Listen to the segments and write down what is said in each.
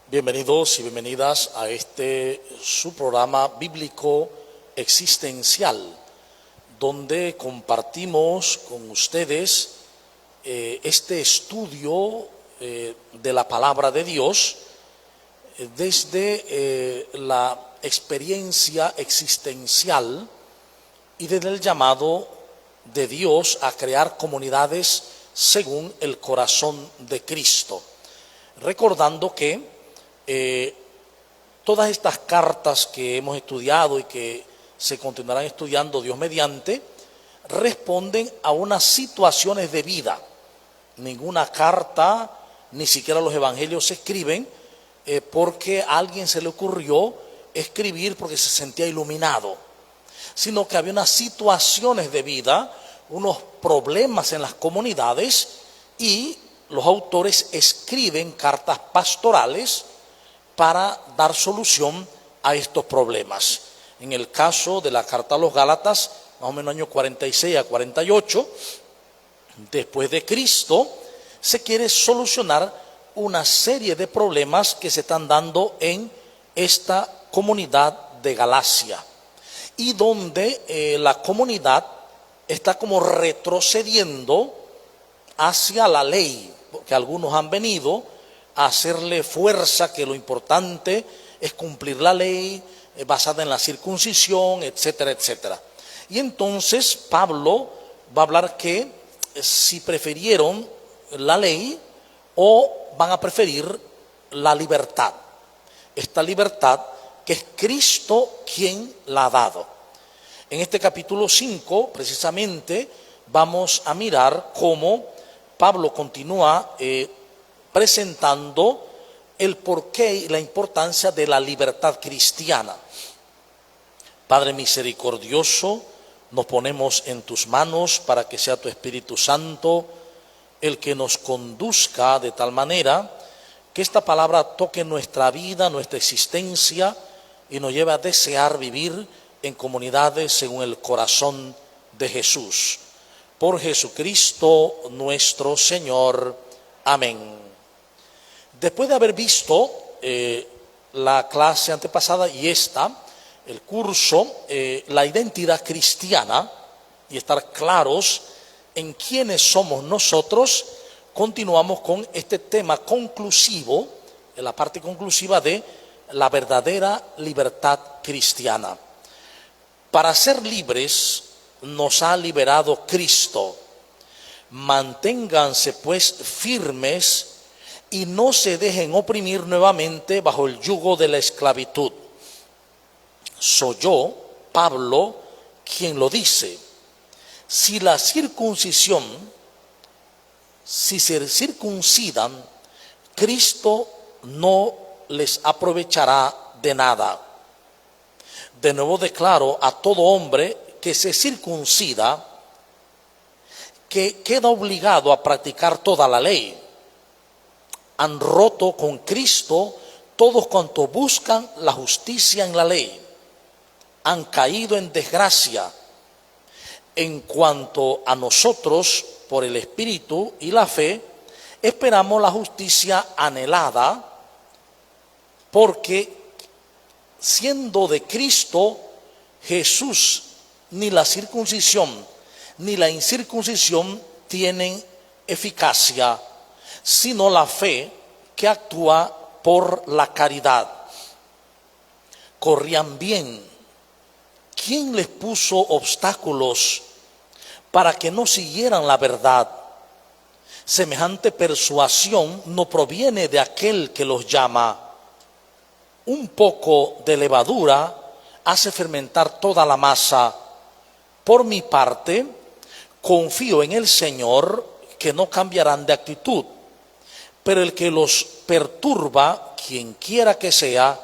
Bienvenidos y bienvenidas a su programa bíblico existencial, donde compartimos con ustedes este estudio de la palabra de Dios desde la experiencia existencial y desde el llamado de Dios a crear comunidades según el corazón de Cristo. Recordando que todas estas cartas que hemos estudiado y que se continuarán estudiando Dios mediante, responden a unas situaciones de vida. Ninguna carta, ni siquiera los evangelios se escriben porque a alguien se le ocurrió escribir porque se sentía iluminado, sino que había unas situaciones de vida, unos problemas en las comunidades, y los autores escriben cartas pastorales para dar solución a estos problemas. En el caso de la carta a los Gálatas, más o menos año 46 a 48, después de Cristo, se quiere solucionar una serie de problemas que se están dando en esta comunidad de Galacia, y donde la comunidad está como retrocediendo hacia la ley, porque algunos han venido a hacerle fuerza que lo importante es cumplir la ley basada en la circuncisión, etcétera, etcétera. Y entonces Pablo va a hablar que si prefirieron la ley o van a preferir la libertad. Esta libertad que es Cristo quien la ha dado. En este capítulo 5, precisamente, vamos a mirar cómo Pablo continúa presentando el porqué y la importancia de la libertad cristiana. Padre misericordioso, nos ponemos en tus manos para que sea tu Espíritu Santo el que nos conduzca de tal manera que esta palabra toque nuestra vida, nuestra existencia, y nos lleve a desear vivir en comunidades según el corazón de Jesús. Por Jesucristo nuestro Señor. Amén. Después de haber visto la clase antepasada y el curso, la identidad cristiana, y estar claros en quiénes somos nosotros, continuamos con este tema conclusivo, en la parte conclusiva de la verdadera libertad cristiana. Para ser libres nos ha liberado Cristo. Manténganse pues firmes y no se dejen oprimir nuevamente bajo el yugo de la esclavitud. Soy yo, Pablo, quien lo dice. Si se circuncidan, Cristo no les aprovechará de nada. De nuevo declaro a todo hombre que se circuncida que queda obligado a practicar toda la ley. Han roto con Cristo todos cuantos buscan la justicia en la ley. Han caído en desgracia. En cuanto a nosotros, por el Espíritu y la fe, esperamos la justicia anhelada, porque siendo de Cristo Jesús, ni la circuncisión ni la incircuncisión tienen eficacia, sino la fe que actúa por la caridad. Corrían bien. ¿Quién les puso obstáculos para que no siguieran la verdad? Semejante persuasión no proviene de aquel que los llama. Un poco de levadura hace fermentar toda la masa. Por mi parte, confío en el Señor que no cambiarán de actitud, pero el que los perturba, quien quiera que sea,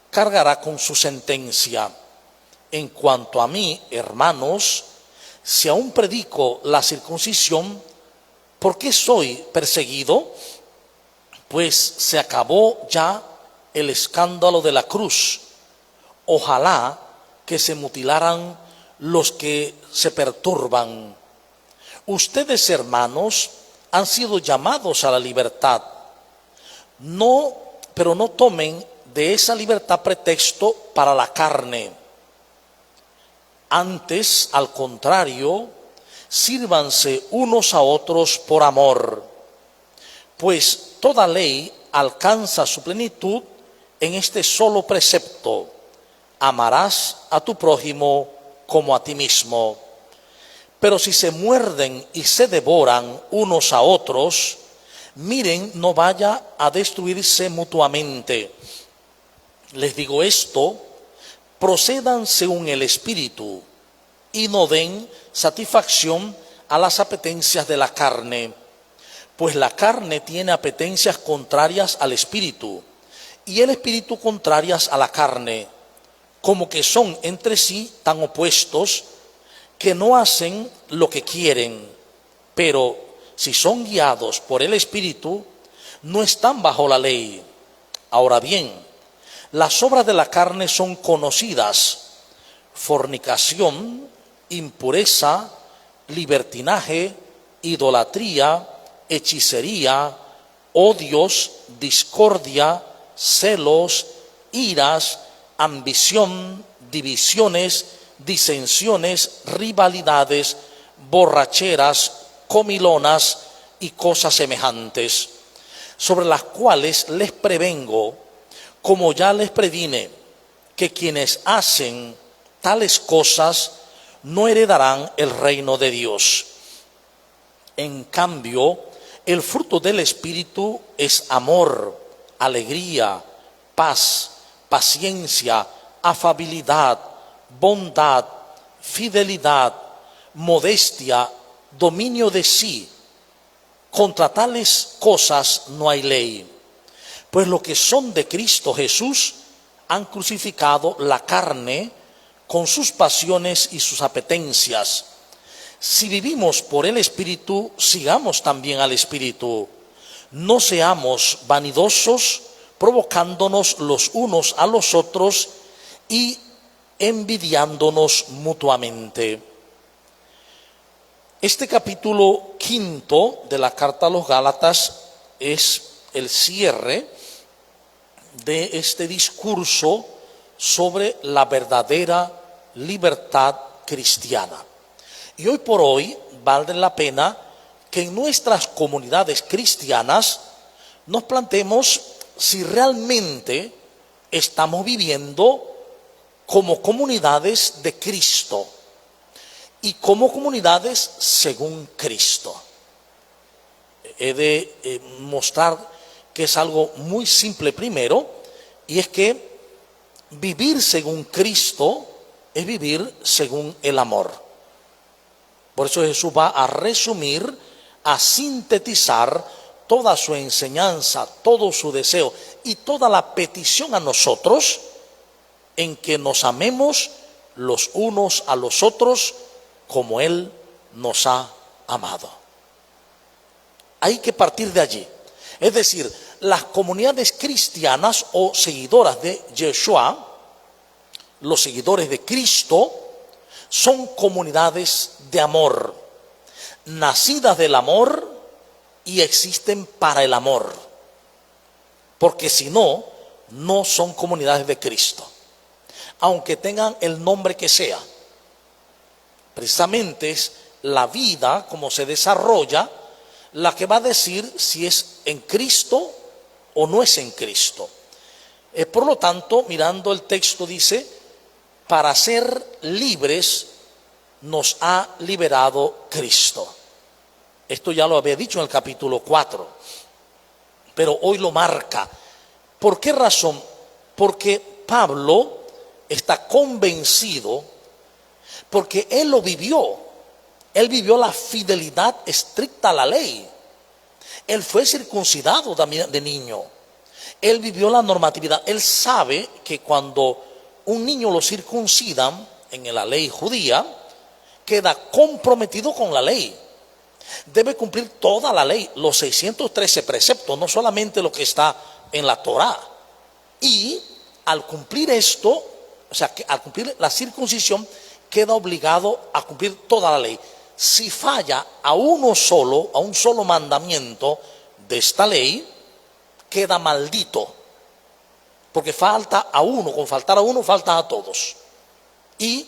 cargará con su sentencia. En cuanto a mí, hermanos, si aún predico la circuncisión, ¿por qué soy perseguido? Pues se acabó ya el escándalo de la cruz. Ojalá que se mutilaran los que se perturban. Ustedes, hermanos, han sido llamados a la libertad. No pero no tomen de esa libertad pretexto para la carne. Antes, al contrario, sírvanse unos a otros por amor, pues toda ley alcanza su plenitud en este solo precepto: amarás a tu prójimo como a ti mismo. Pero si se muerden y se devoran unos a otros, miren, no vaya a destruirse mutuamente. Les digo esto: procedan según el Espíritu, y no den satisfacción a las apetencias de la carne, pues la carne tiene apetencias contrarias al Espíritu, y el Espíritu contrarias a la carne, como que son entre sí tan opuestos que no hacen lo que quieren. Pero si son guiados por el Espíritu, no están bajo la ley. Ahora bien, las obras de la carne son conocidas: fornicación, impureza, libertinaje, idolatría, hechicería, odios, discordia, celos, iras, ambición, divisiones, disensiones, rivalidades, borracheras, comilonas y cosas semejantes, sobre las cuales les prevengo, como ya les previne, que quienes hacen tales cosas no heredarán el reino de Dios. En cambio, el fruto del Espíritu es amor, alegría, paz, paciencia, afabilidad, bondad, fidelidad, modestia, dominio de sí. Contra tales cosas no hay ley. Pues los que son de Cristo Jesús han crucificado la carne con sus pasiones y sus apetencias. Si vivimos por el Espíritu, sigamos también al Espíritu. No seamos vanidosos, provocándonos los unos a los otros y envidiándonos mutuamente. Este capítulo 5 de la carta a los Gálatas es el cierre de este discurso sobre la verdadera libertad cristiana. Y hoy por hoy vale la pena que en nuestras comunidades cristianas nos planteemos si realmente estamos viviendo como comunidades de Cristo y como comunidades según Cristo. He de mostrar que es algo muy simple primero, y es que vivir según Cristo es vivir según el amor. Por eso Jesús va a resumir, a sintetizar toda su enseñanza, todo su deseo y toda la petición a nosotros en que nos amemos los unos a los otros como Él nos ha amado. Hay que partir de allí. Es decir, las comunidades cristianas o seguidoras de Yeshua, los seguidores de Cristo, son comunidades de amor, nacidas del amor y existen para el amor. Porque si no, no son comunidades de Cristo, aunque tengan el nombre que sea. Precisamente es la vida, como se desarrolla, la que va a decir si es en Cristo o no es en Cristo. Por lo tanto, mirando el texto dice: para ser libres nos ha liberado Cristo. Esto ya lo había dicho en el capítulo 4, pero hoy lo marca. ¿Por qué razón? Porque Pablo está convencido, porque él lo vivió. Él vivió la fidelidad estricta a la ley. Él fue circuncidado también de niño. Él vivió la normatividad. Él sabe que cuando un niño lo circuncidan en la ley judía, queda comprometido con la ley. Debe cumplir toda la ley, los 613 preceptos, no solamente lo que está en la Torá. Y al cumplir esto, o sea, que al cumplir la circuncisión, queda obligado a cumplir toda la ley. Si falla a un solo mandamiento de esta ley, queda maldito. Porque falta a uno, con faltar a uno falta a todos. Y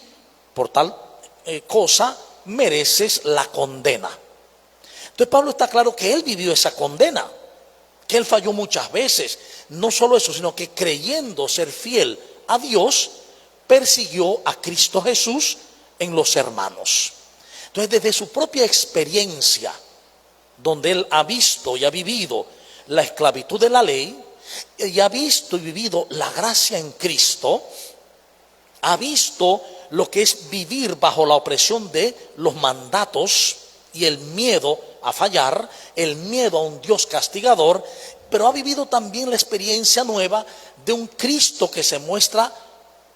por tal cosa mereces la condena. Entonces Pablo está claro que él vivió esa condena, que él falló muchas veces. No solo eso, sino que creyendo ser fiel a Dios, persiguió a Cristo Jesús en los hermanos. Entonces, desde su propia experiencia, donde él ha visto y ha vivido la esclavitud de la ley, y ha visto y vivido la gracia en Cristo, ha visto lo que es vivir bajo la opresión de los mandatos y el miedo a fallar, el miedo a un Dios castigador, pero ha vivido también la experiencia nueva de un Cristo que se muestra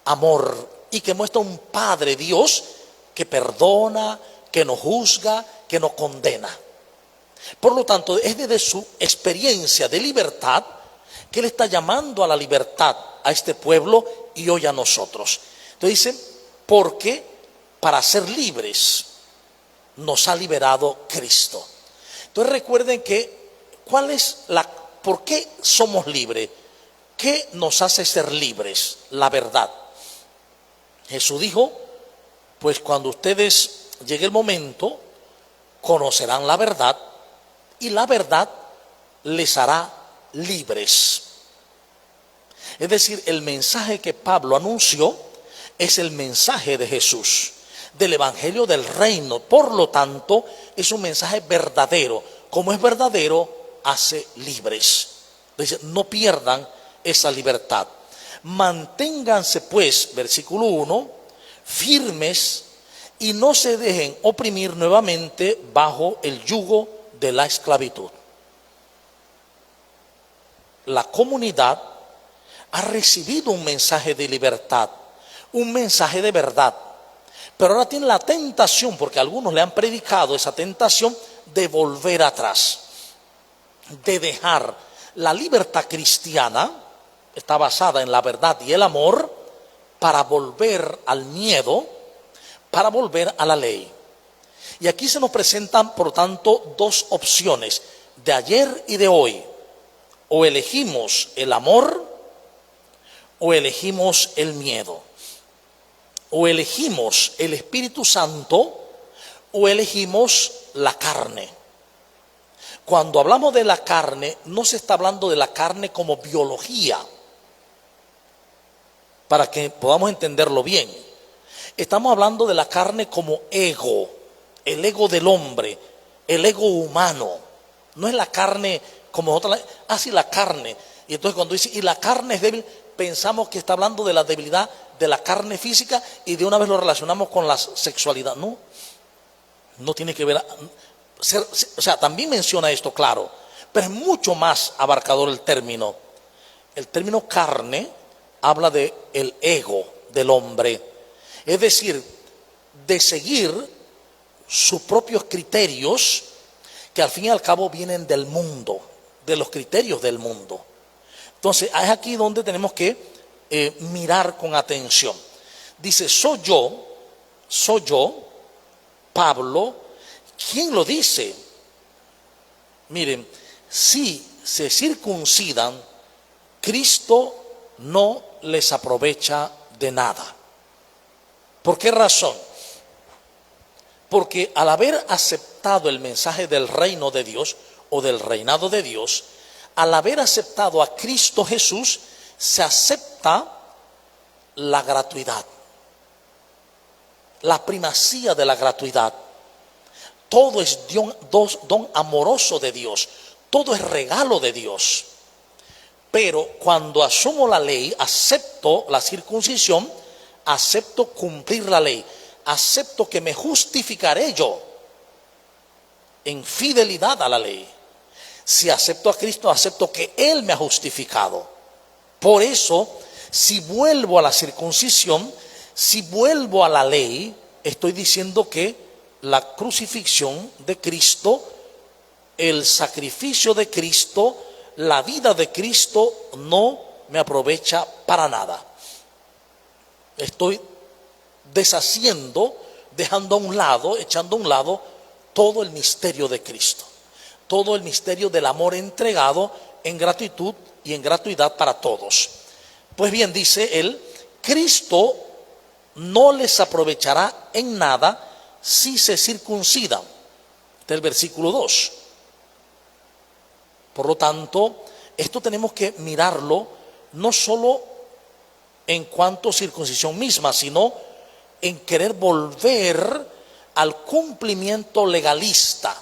amor y que muestra un Padre Dios que perdona, que no juzga, que no condena. Por lo tanto, es desde su experiencia de libertad que él está llamando a la libertad a este pueblo y hoy a nosotros. Entonces dice, porque para ser libres nos ha liberado Cristo. Entonces recuerden que ¿por qué somos libres? ¿Qué nos hace ser libres? La verdad. Jesús dijo, pues cuando ustedes llegue el momento, conocerán la verdad y la verdad les hará libres. Es decir, el mensaje que Pablo anunció es el mensaje de Jesús, del evangelio del reino. Por lo tanto, es un mensaje verdadero. Como es verdadero, hace libres. Dice, no pierdan esa libertad. Manténganse pues, versículo 1, firmes y no se dejen oprimir nuevamente bajo el yugo de la esclavitud. La comunidad ha recibido un mensaje de libertad, un mensaje de verdad, pero ahora tiene la tentación, porque algunos le han predicado esa tentación de volver atrás, de dejar la libertad cristiana, está basada en la verdad y el amor, para volver al miedo, para volver a la ley. Y aquí se nos presentan, por tanto, dos opciones, de ayer y de hoy. O elegimos el amor, o elegimos el miedo. O elegimos el Espíritu Santo, o elegimos la carne. Cuando hablamos de la carne, no se está hablando de la carne como biología, para que podamos entenderlo bien. Estamos hablando de la carne como ego, el ego del hombre, el ego humano. No es la carne como otra, así la carne. Y entonces cuando dice, y la carne es débil, pensamos que está hablando de la debilidad de la carne física y de una vez lo relacionamos con la sexualidad. No, no tiene que ver, o sea, también menciona esto, claro, pero es mucho más abarcador el término. El término carne habla de el ego del hombre, es decir, de seguir sus propios criterios que al fin y al cabo vienen del mundo, de los criterios del mundo. Entonces es aquí donde tenemos que mirar con atención. Dice, soy yo, Pablo, ¿quién lo dice? Miren, si se circuncidan, Cristo no les aprovecha de nada. ¿Por qué razón? Porque al haber aceptado el mensaje del reino de Dios o del reinado de Dios, al haber aceptado a Cristo Jesús, se acepta la gratuidad, la primacía de la gratuidad. Todo es don amoroso de Dios, todo es regalo de Dios. Pero cuando asumo la ley, acepto la circuncisión, acepto cumplir la ley, acepto que me justificaré yo en fidelidad a la ley. Si acepto a Cristo, acepto que Él me ha justificado. Por eso, si vuelvo a la circuncisión, si vuelvo a la ley, estoy diciendo que la crucifixión de Cristo, el sacrificio de Cristo, la vida de Cristo no me aprovecha para nada. Estoy deshaciendo, dejando a un lado, echando a un lado todo el misterio de Cristo, todo el misterio del amor entregado en gratitud y en gratuidad para todos. Pues bien, dice él, Cristo no les aprovechará en nada si se circuncidan. Este es el versículo 2. Por lo tanto, esto tenemos que mirarlo no solo en cuanto a circuncisión misma, sino en querer volver al cumplimiento legalista.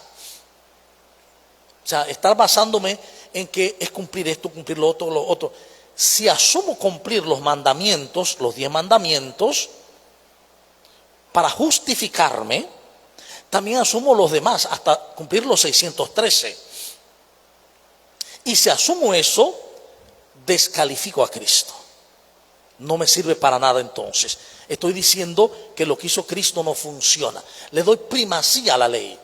O sea, estar basándome en que es cumplir esto, cumplir lo otro, lo otro. Si asumo cumplir los mandamientos, los 10 mandamientos, para justificarme, también asumo los demás, hasta cumplir los 613. Y si asumo eso, descalifico a Cristo. No me sirve para nada entonces. Estoy diciendo que lo que hizo Cristo no funciona. Le doy primacía a la ley,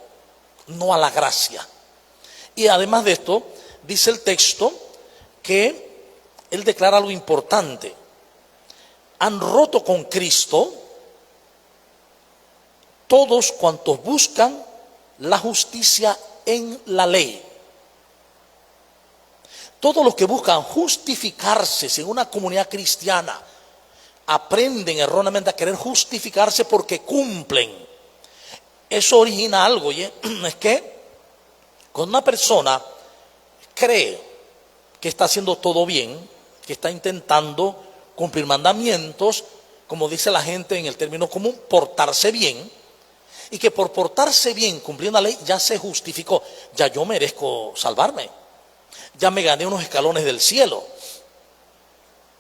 no a la gracia. Y además de esto, dice el texto que él declara algo importante. Han roto con Cristo todos cuantos buscan la justicia en la ley. Todos los que buscan justificarse en una comunidad cristiana aprenden erróneamente a querer justificarse porque cumplen. Eso origina algo, ¿sí? Es que cuando una persona cree que está haciendo todo bien, que está intentando cumplir mandamientos, como dice la gente en el término común, portarse bien, y que por portarse bien, cumpliendo la ley, ya se justificó, ya yo merezco salvarme, ya me gané unos escalones del cielo.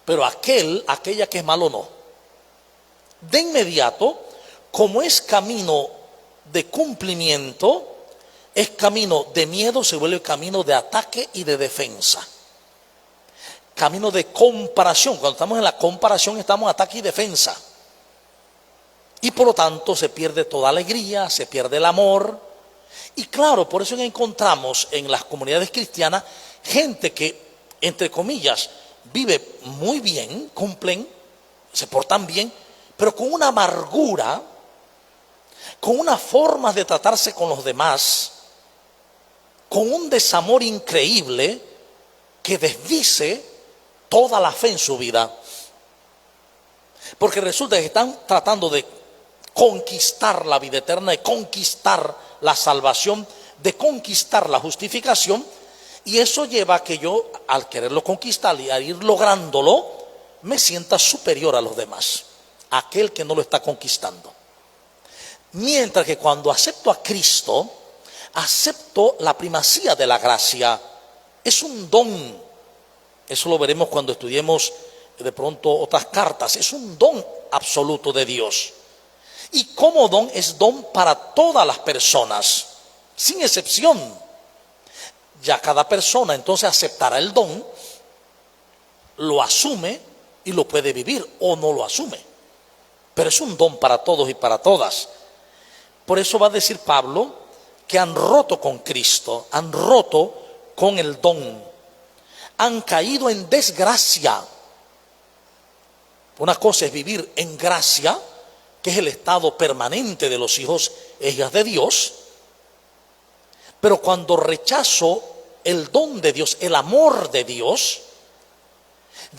Pero aquella que es malo no. De inmediato, como es camino de cumplimiento, es camino de miedo, se vuelve camino de ataque y de defensa. Camino de comparación. Cuando estamos en la comparación estamos en ataque y defensa. Y por lo tanto se pierde toda alegría, se pierde el amor. Y claro, por eso encontramos en las comunidades cristianas gente que, entre comillas, vive muy bien, cumplen, se portan bien, pero con una amargura, con una forma de tratarse con los demás, con un desamor increíble que desdice toda la fe en su vida. Porque resulta que están tratando de conquistar la vida eterna, de conquistar la salvación, de conquistar la justificación, y eso lleva a que yo, al quererlo conquistar y a ir lográndolo, me sienta superior a los demás, a aquel que no lo está conquistando. Mientras que cuando acepto a Cristo, acepto la primacía de la gracia. Es un don. Eso lo veremos cuando estudiemos de pronto otras cartas. Es un don absoluto de Dios. Y como don, es don para todas las personas, sin excepción. Ya cada persona entonces aceptará el don, lo asume y lo puede vivir o no lo asume. Pero es un don para todos y para todas. Por eso va a decir Pablo que han roto con Cristo, han roto con el don, han caído en desgracia. Una cosa es vivir en gracia, que es el estado permanente de los hijos e hijas de Dios, pero cuando rechazo el don de Dios, el amor de Dios,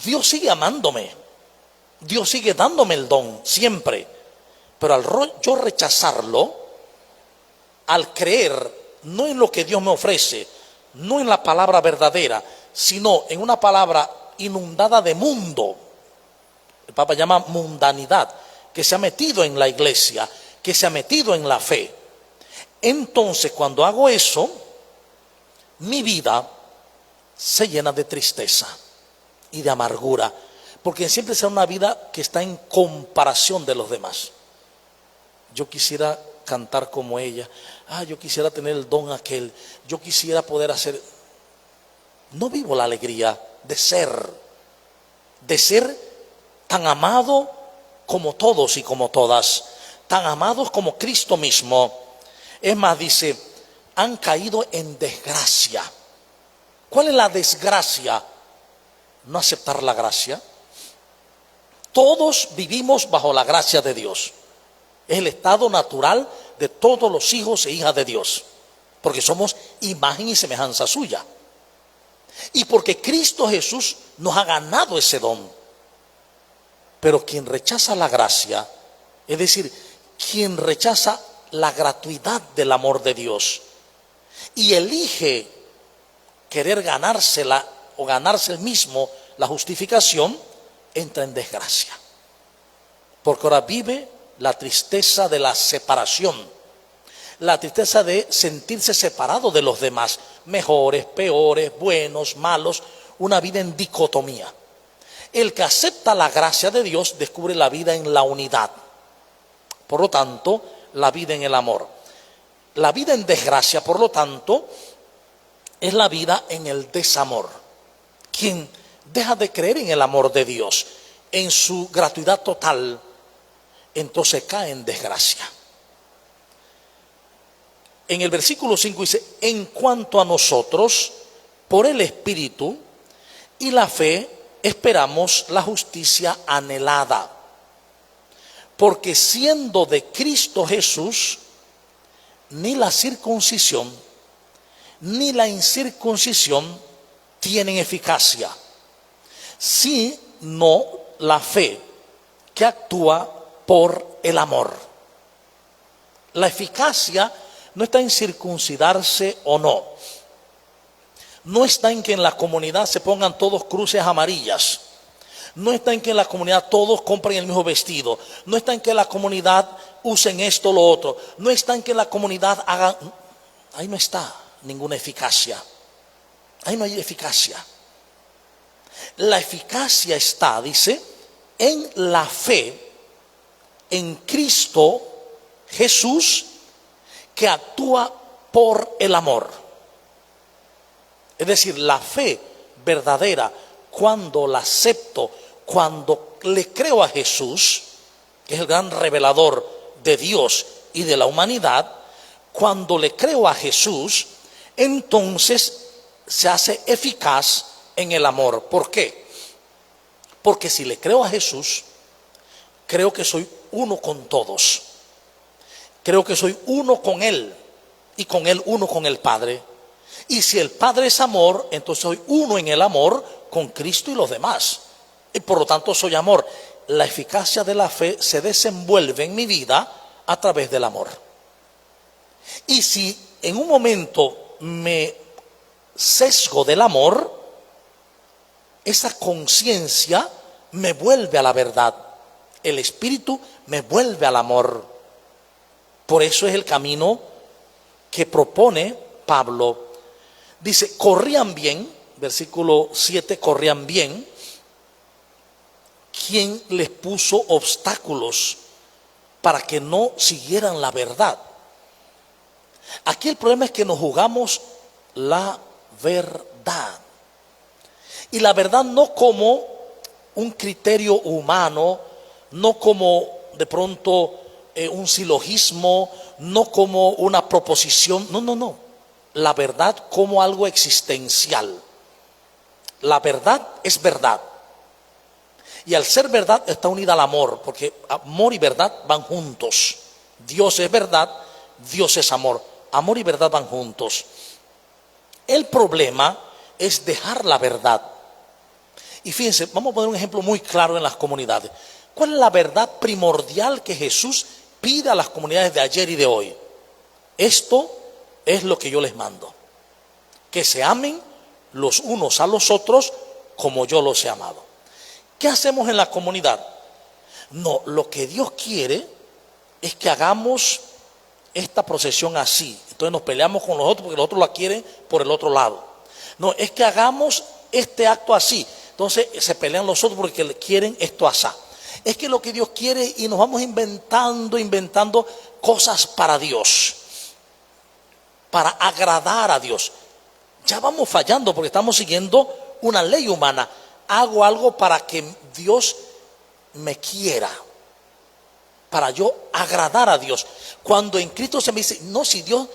Dios sigue amándome, Dios sigue dándome el don siempre, pero al yo rechazarlo, al creer no en lo que Dios me ofrece, no en la palabra verdadera, sino en una palabra inundada de mundo, el Papa llama mundanidad, que se ha metido en la iglesia, que se ha metido en la fe. Entonces, cuando hago eso, mi vida se llena de tristeza y de amargura, porque siempre será una vida que está en comparación de los demás. Yo quisiera cantar como ella, yo quisiera tener el don aquel, yo quisiera poder hacer. No vivo la alegría de ser tan amado como todos y como todas, tan amados como Cristo mismo. Es más, dice, han caído en desgracia. ¿Cuál es la desgracia? No aceptar la gracia. Todos vivimos bajo la gracia de Dios. Es el estado natural de todos los hijos e hijas de Dios, porque somos imagen y semejanza suya. Y porque Cristo Jesús nos ha ganado ese don. Pero quien rechaza la gracia, es decir, quien rechaza la gratuidad del amor de Dios y elige querer ganársela o ganarse el mismo la justificación, entra en desgracia. Porque ahora vive la tristeza de la separación, la tristeza de sentirse separado de los demás, mejores, peores, buenos, malos, una vida en dicotomía. El que acepta la gracia de Dios descubre la vida en la unidad. Por lo tanto, la vida en el amor. La vida en desgracia, por lo tanto, es la vida en el desamor. Quien deja de creer en el amor de Dios, en su gratuidad total, entonces cae en desgracia. En el versículo 5 dice: en cuanto a nosotros, por el Espíritu y la fe, esperamos la justicia anhelada. Porque siendo de Cristo Jesús, ni la circuncisión ni la incircuncisión tienen eficacia, sino la fe que actúa por el amor. La eficacia no está en circuncidarse o no. No está en que en la comunidad se pongan todos cruces amarillas. No está en que en la comunidad todos compren el mismo vestido. No está en que la comunidad usen esto o lo otro. No está en que la comunidad haga... Ahí no está ninguna eficacia. Ahí no hay eficacia. La eficacia está, dice, en la fe en Cristo Jesús, que actúa por el amor. Es decir, la fe verdadera, cuando la acepto, cuando le creo a Jesús, que es el gran revelador de Dios y de la humanidad, cuando le creo a Jesús, entonces se hace eficaz en el amor. ¿Por qué? Porque si le creo a Jesús, creo que soy uno con todos. Creo que soy uno con Él y con Él uno con el Padre. Y si el Padre es amor, entonces soy uno en el amor con Cristo y los demás. Y por lo tanto soy amor. La eficacia de la fe se desenvuelve en mi vida a través del amor. Y si en un momento me sesgo del amor, esa conciencia me vuelve a la verdad. El Espíritu me vuelve al amor. Por eso es el camino que propone Pablo. Dice, corrían bien, versículo 7, corrían bien. ¿Quién les puso obstáculos para que no siguieran la verdad? Aquí el problema es que nos jugamos la verdad. Y la verdad no como un criterio humano, no como de pronto un silogismo, no como una proposición, no. La verdad como algo existencial. La verdad es verdad. Y al ser verdad está unida al amor, porque amor y verdad van juntos. Dios es verdad, Dios es amor. Amor y verdad van juntos. El problema es dejar la verdad. Y fíjense, vamos a poner un ejemplo muy claro en las comunidades. ¿Cuál es la verdad primordial que Jesús pide a las comunidades de ayer y de hoy? Esto es lo que yo les mando: que se amen los unos a los otros como yo los he amado. ¿Qué hacemos en la comunidad? No, lo que Dios quiere es que hagamos esta procesión así. Entonces nos peleamos con los otros porque los otros la quieren por el otro lado. No, es que hagamos este acto así. Entonces se pelean los otros porque quieren esto así. Es que lo que Dios quiere, y nos vamos inventando cosas para Dios, para agradar a Dios. Ya vamos fallando porque estamos siguiendo una ley humana. Hago algo para que Dios me quiera, para yo agradar a Dios. Cuando en Cristo se me dice, no, si Dios,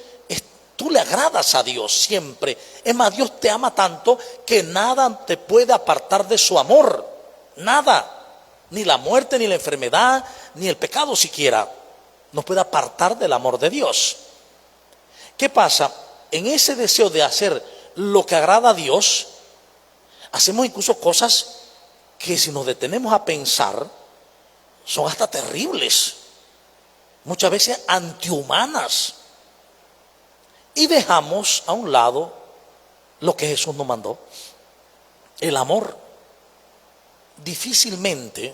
tú le agradas a Dios siempre. Es más, Dios te ama tanto que nada te puede apartar de su amor. Nada. Ni la muerte, ni la enfermedad, ni el pecado siquiera nos puede apartar del amor de Dios. ¿Qué pasa? En ese deseo de hacer lo que agrada a Dios, hacemos incluso cosas que, si nos detenemos a pensar, son hasta terribles, muchas veces antihumanas. Y dejamos a un lado lo que Jesús nos mandó, el amor. Difícilmente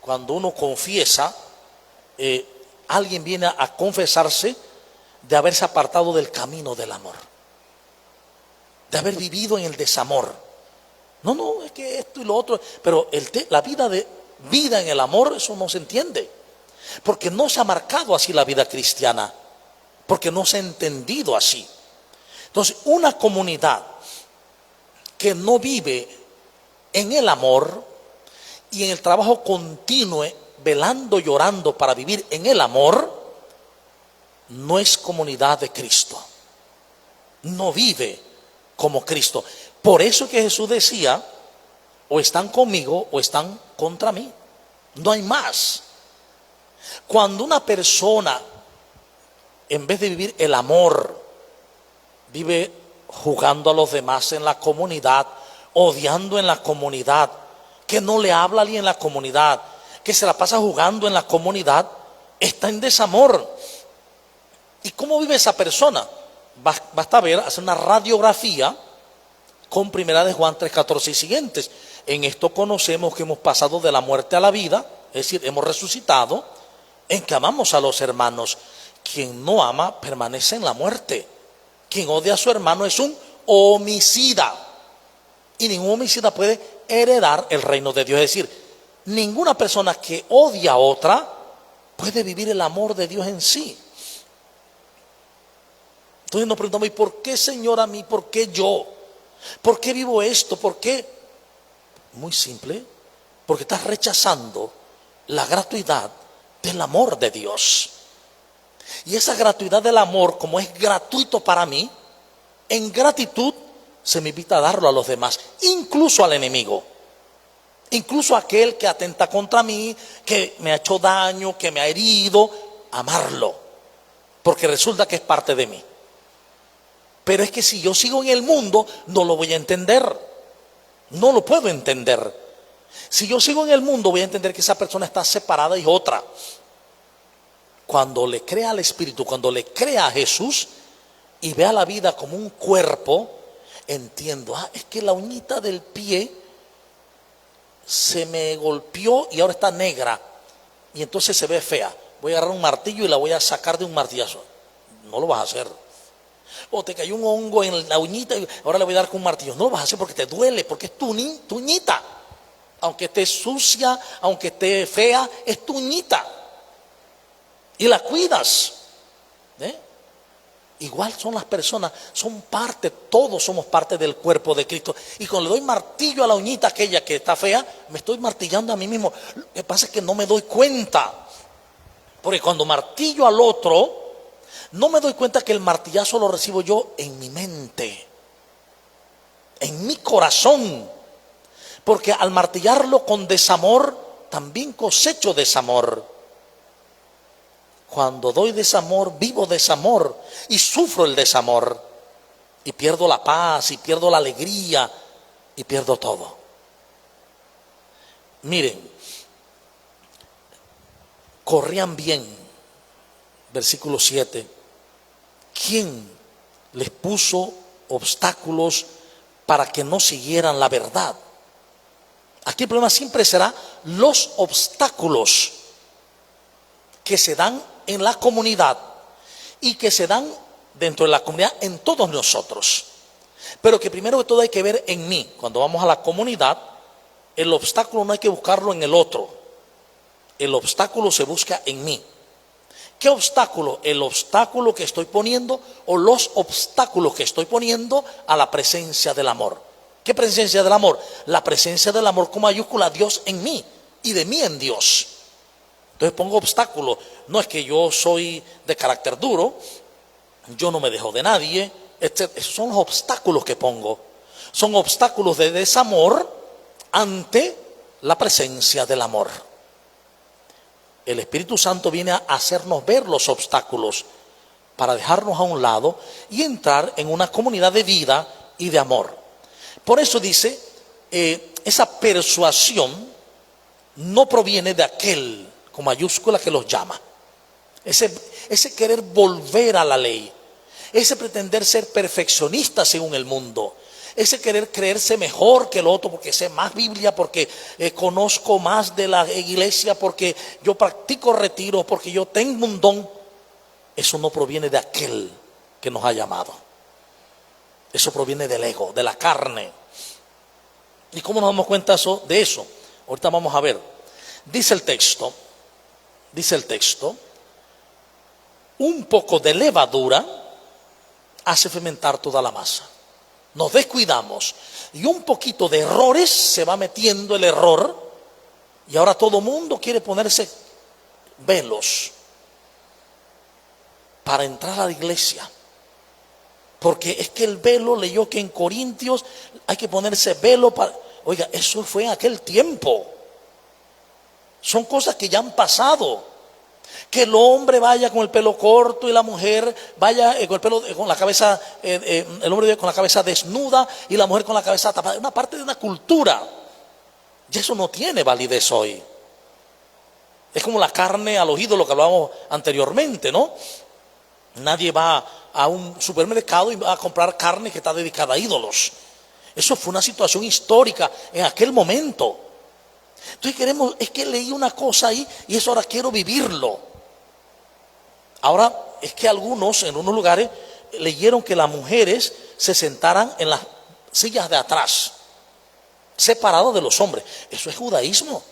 cuando uno confiesa, alguien viene a confesarse de haberse apartado del camino del amor, de haber vivido en el desamor. No, es que esto y lo otro, pero la vida en el amor, eso no se entiende, porque no se ha marcado así la vida cristiana, porque no se ha entendido así. Entonces, una comunidad que no vive en el amor y en el trabajo continuo, velando y orando para vivir en el amor, no es comunidad de Cristo, no vive como Cristo. Por eso que Jesús decía, o están conmigo o están contra mí, no hay más. Cuando una persona, en vez de vivir el amor, vive jugando a los demás en la comunidad, odiando en la comunidad, que no le habla ni en la comunidad, que se la pasa jugando en la comunidad, está en desamor. ¿Y cómo vive esa persona? Basta ver, hacer una radiografía con 1 de Juan 3:14 y siguientes. En esto conocemos que hemos pasado de la muerte a la vida, es decir, hemos resucitado, en que amamos a los hermanos. Quien no ama permanece en la muerte. Quien odia a su hermano es un homicida. Y ningún homicida puede heredar el reino de Dios. Es decir, ninguna persona que odia a otra puede vivir el amor de Dios en sí. Entonces nos preguntamos, ¿y por qué, Señor, a mí? ¿Por qué yo? ¿Por qué vivo esto? ¿Por qué? Muy simple, porque estás rechazando la gratuidad del amor de Dios. Y esa gratuidad del amor, como es gratuito para mí, en gratitud se me invita a darlo a los demás, incluso al enemigo, incluso a aquel que atenta contra mí, que me ha hecho daño, que me ha herido, amarlo, porque resulta que es parte de mí. Pero es que si yo sigo en el mundo, no lo voy a entender, no lo puedo entender. Si yo sigo en el mundo, voy a entender que esa persona está separada y otra. Cuando le crea al Espíritu, cuando le crea a Jesús y vea la vida como un cuerpo, entiendo, es que la uñita del pie se me golpeó y ahora está negra y entonces se ve fea. Voy a agarrar un martillo y la voy a sacar de un martillazo. No lo vas a hacer. O te cayó un hongo en la uñita y ahora le voy a dar con un martillo. No lo vas a hacer porque te duele, porque es tu uñita. Aunque esté sucia, aunque esté fea, es tu uñita. Y la cuidas. Igual son las personas, son parte, todos somos parte del cuerpo de Cristo. Y cuando le doy martillo a la uñita aquella que está fea, me estoy martillando a mí mismo. Lo que pasa es que no me doy cuenta. Porque cuando martillo al otro, no me doy cuenta que el martillazo lo recibo yo en mi mente, en mi corazón. Porque al martillarlo con desamor, también cosecho desamor. Cuando doy desamor, vivo desamor y sufro el desamor. Y pierdo la paz, y pierdo la alegría, y pierdo todo. Miren, corrían bien, versículo 7. ¿Quién les puso obstáculos para que no siguieran la verdad? Aquí el problema siempre será los obstáculos que se dan en la comunidad y que se dan dentro de la comunidad en todos nosotros. Pero que primero de todo hay que ver en mí. Cuando vamos a la comunidad, el obstáculo no hay que buscarlo en el otro. El obstáculo se busca en mí. ¿Qué obstáculo? El obstáculo que estoy poniendo o los obstáculos que estoy poniendo a la presencia del amor. ¿Qué presencia del amor? La presencia del amor con mayúscula, Dios en mí y de mí en Dios. Entonces pongo obstáculos. No es que yo soy de carácter duro, yo no me dejo de nadie. Esos son los obstáculos que pongo. Son obstáculos de desamor ante la presencia del amor. El Espíritu Santo viene a hacernos ver los obstáculos para dejarnos a un lado y entrar en una comunidad de vida y de amor. Por eso dice, esa persuasión no proviene de aquel con mayúscula, que los llama. Ese querer volver a la ley, ese pretender ser perfeccionista según el mundo, ese querer creerse mejor que el otro porque sé más Biblia, porque conozco más de la iglesia, porque yo practico retiro, porque yo tengo un don. Eso no proviene de aquel que nos ha llamado. Eso proviene del ego, de la carne. ¿Y cómo nos damos cuenta de eso? Ahorita vamos a ver. Dice el texto, un poco de levadura hace fermentar toda la masa. Nos descuidamos y un poquito de errores, se va metiendo el error, y ahora todo mundo quiere ponerse velos para entrar a la iglesia. Porque es que el velo, leyó que en Corintios hay que ponerse velo para... Oiga, eso fue en aquel tiempo. Son cosas que ya han pasado. Que el hombre vaya con el pelo corto y la mujer vaya con el pelo, con la cabeza, el hombre con la cabeza desnuda y la mujer con la cabeza tapada. Es una parte de una cultura. Y eso no tiene validez hoy. Es como la carne a los ídolos que hablábamos anteriormente, ¿no? Nadie va a un supermercado y va a comprar carne que está dedicada a ídolos. Eso fue una situación histórica en aquel momento. Entonces es que leí una cosa ahí y eso ahora quiero vivirlo. Ahora es que algunos en unos lugares leyeron que las mujeres se sentaran en las sillas de atrás, separados de los hombres. Eso es judaísmo.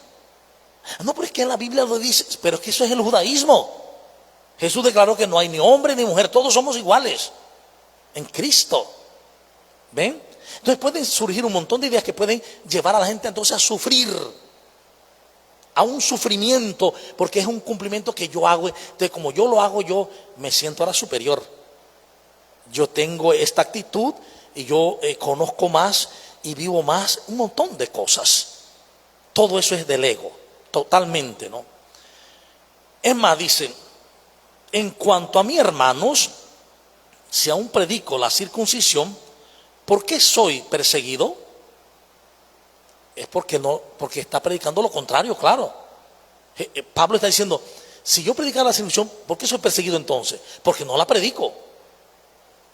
No, pero es que en la Biblia lo dice, pero es que eso es el judaísmo. Jesús declaró que no hay ni hombre ni mujer, todos somos iguales en Cristo. ¿Ven? Entonces pueden surgir un montón de ideas que pueden llevar a la gente entonces a sufrir, a un sufrimiento, porque es un cumplimiento que yo hago. Entonces, como yo lo hago, yo me siento ahora superior. Yo tengo esta actitud y yo conozco más y vivo más, un montón de cosas. Todo eso es del ego, totalmente, ¿no? Es más, dicen, en cuanto a mí, hermanos, si aún predico la circuncisión, ¿por qué soy perseguido? Es porque está predicando lo contrario, claro. Pablo está diciendo, si yo predicara la circuncisión, ¿por qué soy perseguido entonces? Porque no la predico.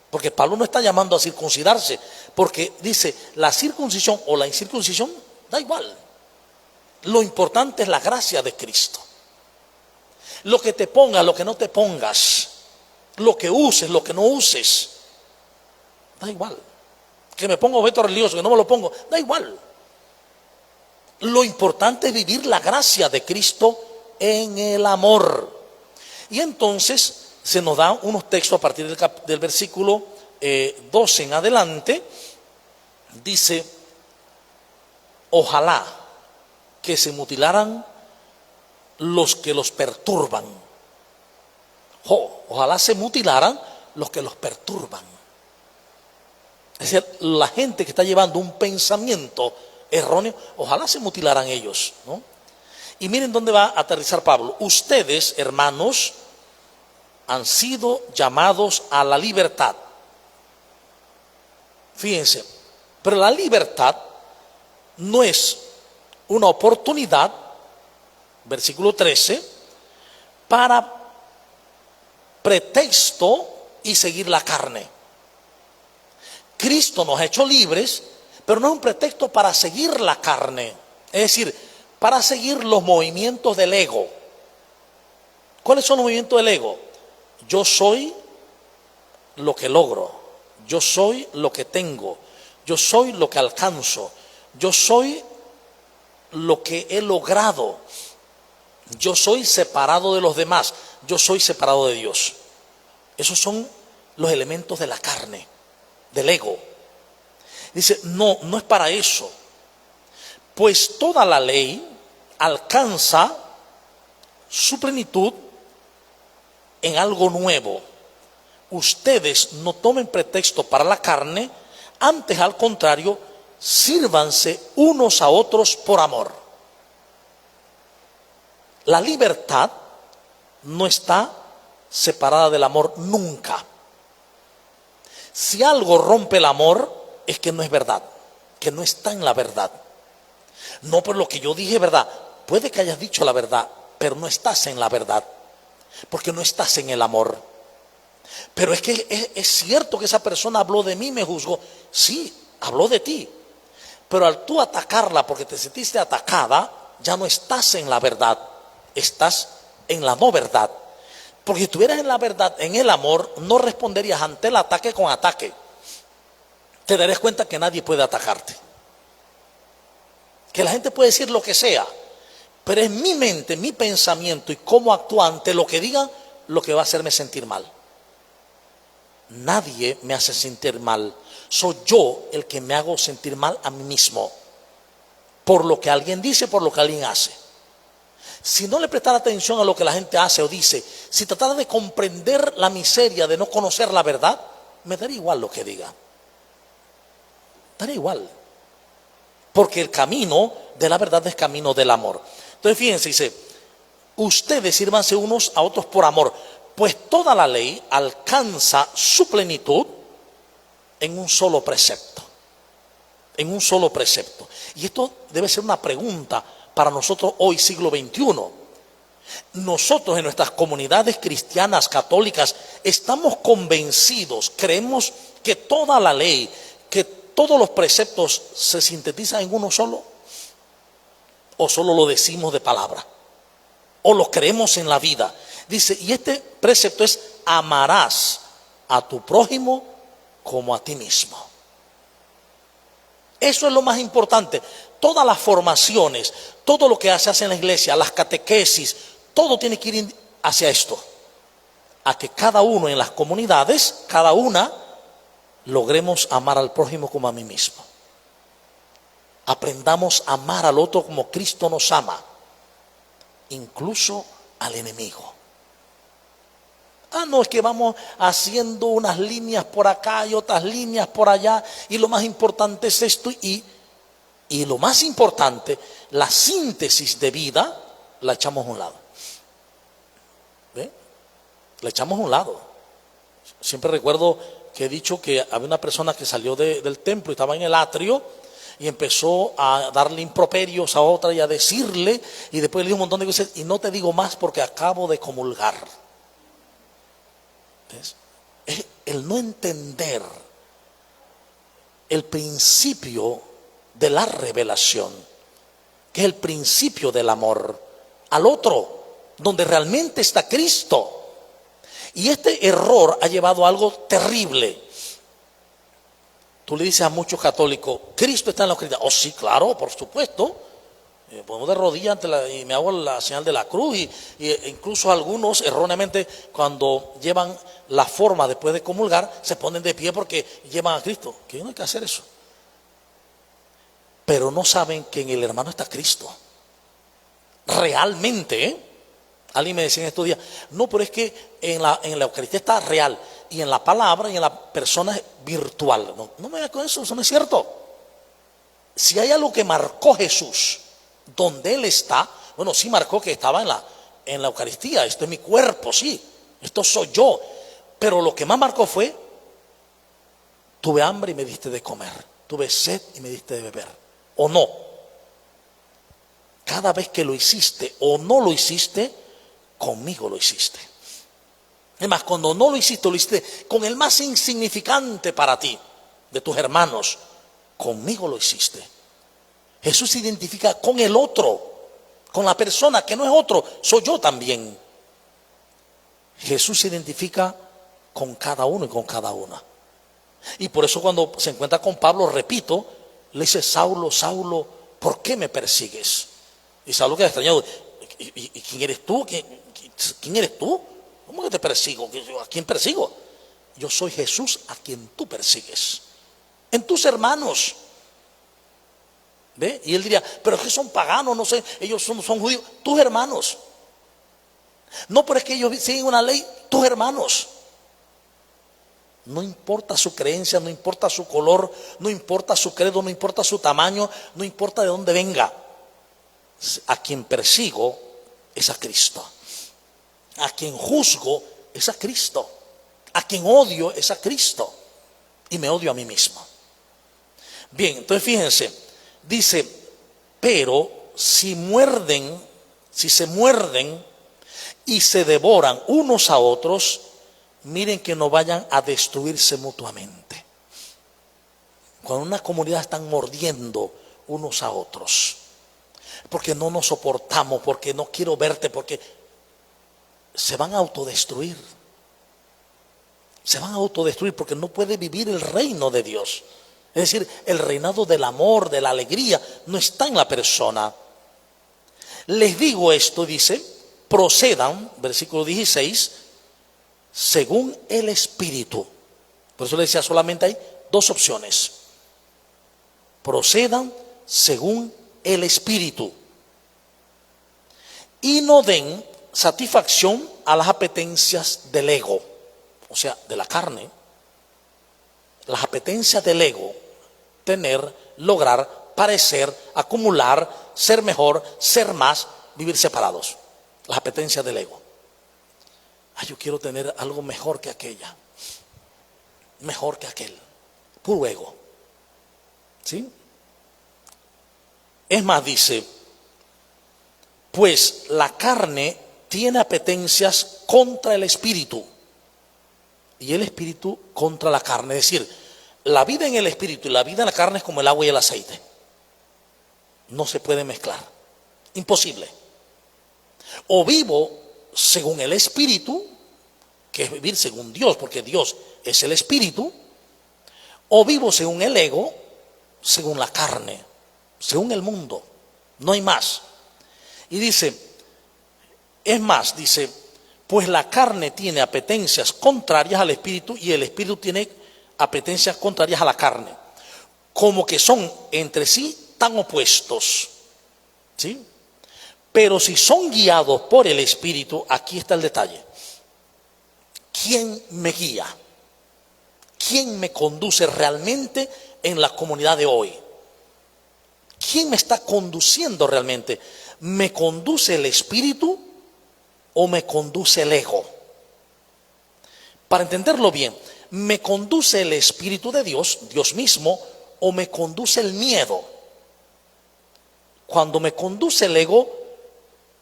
Porque Pablo no está llamando a circuncidarse, porque dice, la circuncisión o la incircuncisión, da igual. Lo importante es la gracia de Cristo. Lo que te pongas, lo que no te pongas, lo que uses, lo que no uses, da igual. Que me ponga objeto religioso, que no me lo pongo, da igual. Lo importante es vivir la gracia de Cristo en el amor. Y entonces se nos dan unos textos a partir del versículo 12 en adelante. Dice, ojalá que se mutilaran los que los perturban. Ojalá se mutilaran los que los perturban. Es decir, la gente que está llevando un pensamiento erróneo, ojalá se mutilaran ellos, ¿no? Y miren dónde va a aterrizar Pablo. Ustedes, hermanos, han sido llamados a la libertad. Fíjense, pero la libertad no es una oportunidad, versículo 13, para pretexto y seguir la carne. Cristo nos ha hecho libres, pero no es un pretexto para seguir la carne. Es decir, para seguir los movimientos del ego. ¿Cuáles son los movimientos del ego? Yo soy lo que logro, yo soy lo que tengo, yo soy lo que alcanzo, yo soy lo que he logrado, yo soy separado de los demás, yo soy separado de Dios. Esos son los elementos de la carne, del ego. Dice, no es para eso, pues toda la ley alcanza su plenitud en algo nuevo. Ustedes no tomen pretexto para la carne, antes al contrario, sírvanse unos a otros por amor. La libertad no está separada del amor nunca. Si algo rompe el amor, es que no es verdad, que no está en la verdad. No, por lo que yo dije es verdad. Puede que hayas dicho la verdad, pero no estás en la verdad, porque no estás en el amor. Pero es que es cierto que esa persona habló de mí, me juzgó. Sí, habló de ti. Pero al tú atacarla porque te sentiste atacada, ya no estás en la verdad, estás en la no verdad. Porque si estuvieras en la verdad, en el amor, no responderías ante el ataque con ataque. Te darías cuenta que nadie puede atacarte. Que la gente puede decir lo que sea, pero es mi mente, mi pensamiento y cómo actúa ante lo que digan lo que va a hacerme sentir mal. Nadie me hace sentir mal. Soy yo el que me hago sentir mal a mí mismo. Por lo que alguien dice, por lo que alguien hace. Si no le prestara atención a lo que la gente hace o dice, si tratara de comprender la miseria de no conocer la verdad, me daría igual lo que diga. Daría igual. Porque el camino de la verdad es camino del amor. Entonces fíjense, dice, ustedes sírvanse unos a otros por amor, pues toda la ley alcanza su plenitud en un solo precepto. En un solo precepto. Y esto debe ser una pregunta para nosotros hoy, siglo XXI. Nosotros en nuestras comunidades cristianas, católicas, estamos convencidos, creemos que toda la ley, que todos los preceptos se sintetizan en uno solo, o solo lo decimos de palabra, o lo creemos en la vida. Dice, y este precepto es: amarás a tu prójimo como a ti mismo. Eso es lo más importante. Todas las formaciones, todo lo que se hace en la iglesia, las catequesis, todo tiene que ir hacia esto, a que cada uno en las comunidades, cada una, logremos amar al prójimo como a mí mismo. Aprendamos a amar al otro como Cristo nos ama, incluso al enemigo. No, es que vamos haciendo unas líneas por acá y otras líneas por allá, y lo más importante es esto, y lo más importante, la síntesis de vida, la echamos a un lado. ¿Ve? La echamos a un lado. Siempre recuerdo que he dicho que había una persona que salió del templo y estaba en el atrio y empezó a darle improperios a otra y a decirle, y después le dijo un montón de cosas, y no te digo más porque acabo de comulgar. ¿Ves? Es el no entender el principio de la revelación, que es el principio del amor al otro, donde realmente está Cristo. Y este error ha llevado a algo terrible. Tú le dices a muchos católicos, Cristo está en la Eucaristía. Oh, sí, claro, por supuesto. Ponemos de rodillas y me hago la señal de la cruz. Y incluso algunos erróneamente, cuando llevan la forma después de comulgar, se ponen de pie porque llevan a Cristo. Que no hay que hacer eso. Pero no saben que en el hermano está Cristo. Realmente, ¿eh? Alguien me decía en estos días, no, pero es que en la Eucaristía está real, y en la palabra y en la persona es virtual. No me hagas con eso no es cierto. Si hay algo que marcó Jesús, donde Él está, bueno, sí marcó que estaba en la Eucaristía. Esto es mi cuerpo, sí, esto soy yo. Pero lo que más marcó fue, tuve hambre y me diste de comer, tuve sed y me diste de beber, o no. Cada vez que lo hiciste o no lo hiciste, conmigo lo hiciste. Es más, cuando no lo hiciste con el más insignificante para ti, de tus hermanos, conmigo lo hiciste. Jesús se identifica con el otro, con la persona que no es otro, soy yo también. Jesús se identifica con cada uno y con cada una. Y por eso cuando se encuentra con Pablo, repito, le dice, Saulo, Saulo, ¿por qué me persigues? Y Saulo queda extrañado. ¿Y quién eres tú? ¿Quién eres tú? ¿Cómo que te persigo? ¿A quién persigo? Yo soy Jesús a quien tú persigues. En tus hermanos. ¿Ve? Y él diría, pero es que son paganos, no sé, ellos son judíos. Tus hermanos. No, pero es que ellos siguen una ley. Tus hermanos. No importa su creencia, no importa su color, no importa su credo, no importa su tamaño, no importa de dónde venga. A quien persigo es a Cristo. A quien juzgo es a Cristo. A quien odio es a Cristo. Y me odio a mí mismo. Bien, entonces fíjense, dice, pero si muerden si se muerden y se devoran unos a otros, miren que no vayan a destruirse mutuamente. Cuando una comunidad están mordiendo unos a otros, porque no nos soportamos, porque no quiero verte, porque se van a autodestruir. Se van a autodestruir porque no puede vivir el reino de Dios. Es decir, el reinado del amor, de la alegría, no está en la persona. Les digo esto, dice, procedan, versículo 16, según el Espíritu. Por eso le decía, solamente hay dos opciones. Procedan según el Espíritu. Y no den satisfacción a las apetencias del ego, o sea, de la carne. Las apetencias del ego, tener, lograr, parecer, acumular, ser mejor, ser más, vivir separados. Las apetencias del ego. Yo quiero tener algo mejor que aquella, mejor que aquel. Puro ego. ¿Sí? Es más, dice, pues la carne tiene apetencias contra el espíritu y el espíritu contra la carne. Es decir, la vida en el espíritu y la vida en la carne es como el agua y el aceite. No se puede mezclar. Imposible. O vivo según el espíritu, que es vivir según Dios, porque Dios es el espíritu, o vivo según el ego, según la carne, según el mundo. No hay más. Y dice, es más, dice, pues la carne tiene apetencias contrarias al espíritu y el espíritu tiene apetencias contrarias a la carne. Como que son entre sí tan opuestos. ¿Sí? Pero si son guiados por el espíritu, aquí está el detalle. ¿Quién me guía? ¿Quién me conduce realmente en la comunidad de hoy? ¿Quién me está conduciendo realmente? ¿Me conduce el espíritu o me conduce el ego? Para entenderlo bien, ¿me conduce el espíritu de Dios, Dios mismo, o me conduce el miedo? Cuando me conduce el ego,